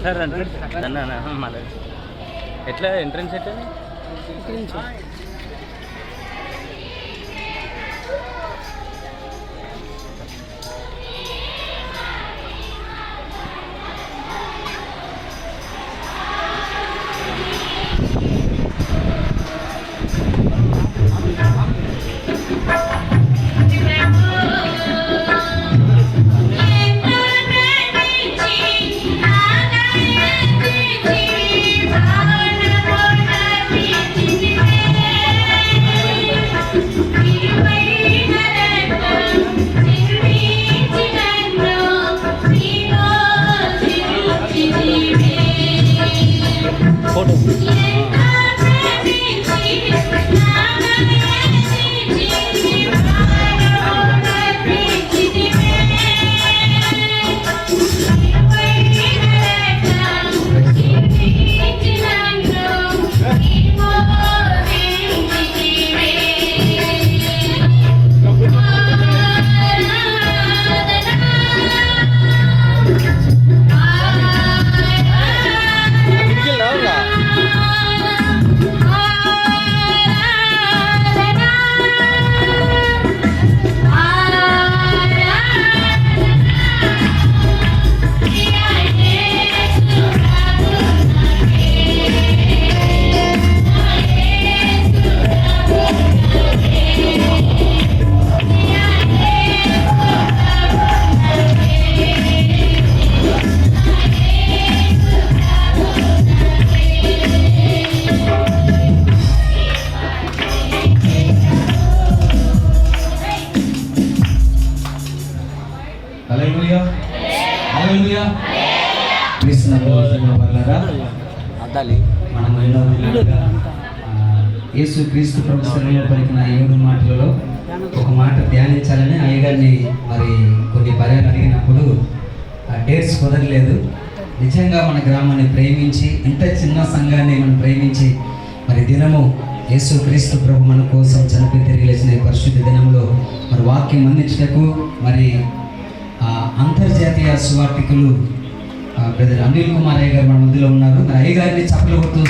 Sir మళ్ళీ ఎట్లా entrance ఎట్లా ఫోటో మనం ఎన్నో విధాలుగా యేసు క్రీస్తు ప్రభు శరీరంలో పలికిన 7 మాటలలో ఒక మాట ధ్యానించాలని అయ్యగారిని మరి కొన్ని పర్యాలు అడిగినప్పుడు డేట్స్ కుదరలేదు. నిజంగా మన గ్రామాన్ని ప్రేమించి ఇంత చిన్న సంఘాన్ని మనం ప్రేమించి మరి దినము యేసు క్రీస్తు ప్రభు మన కోసం చనిపోయి తిరిగి లేచిన పరిశుద్ధ దినంలో మరి వాక్యం అందించటకు మరి అంతర్జాతీయ సువార్థికులు బ్రదర్ అనిల్ కుమార్ అయ్య గారు మన మధ్యలో ఉన్నారు. మరి అయ్య గారిని చప్పట్లు కొడుతూ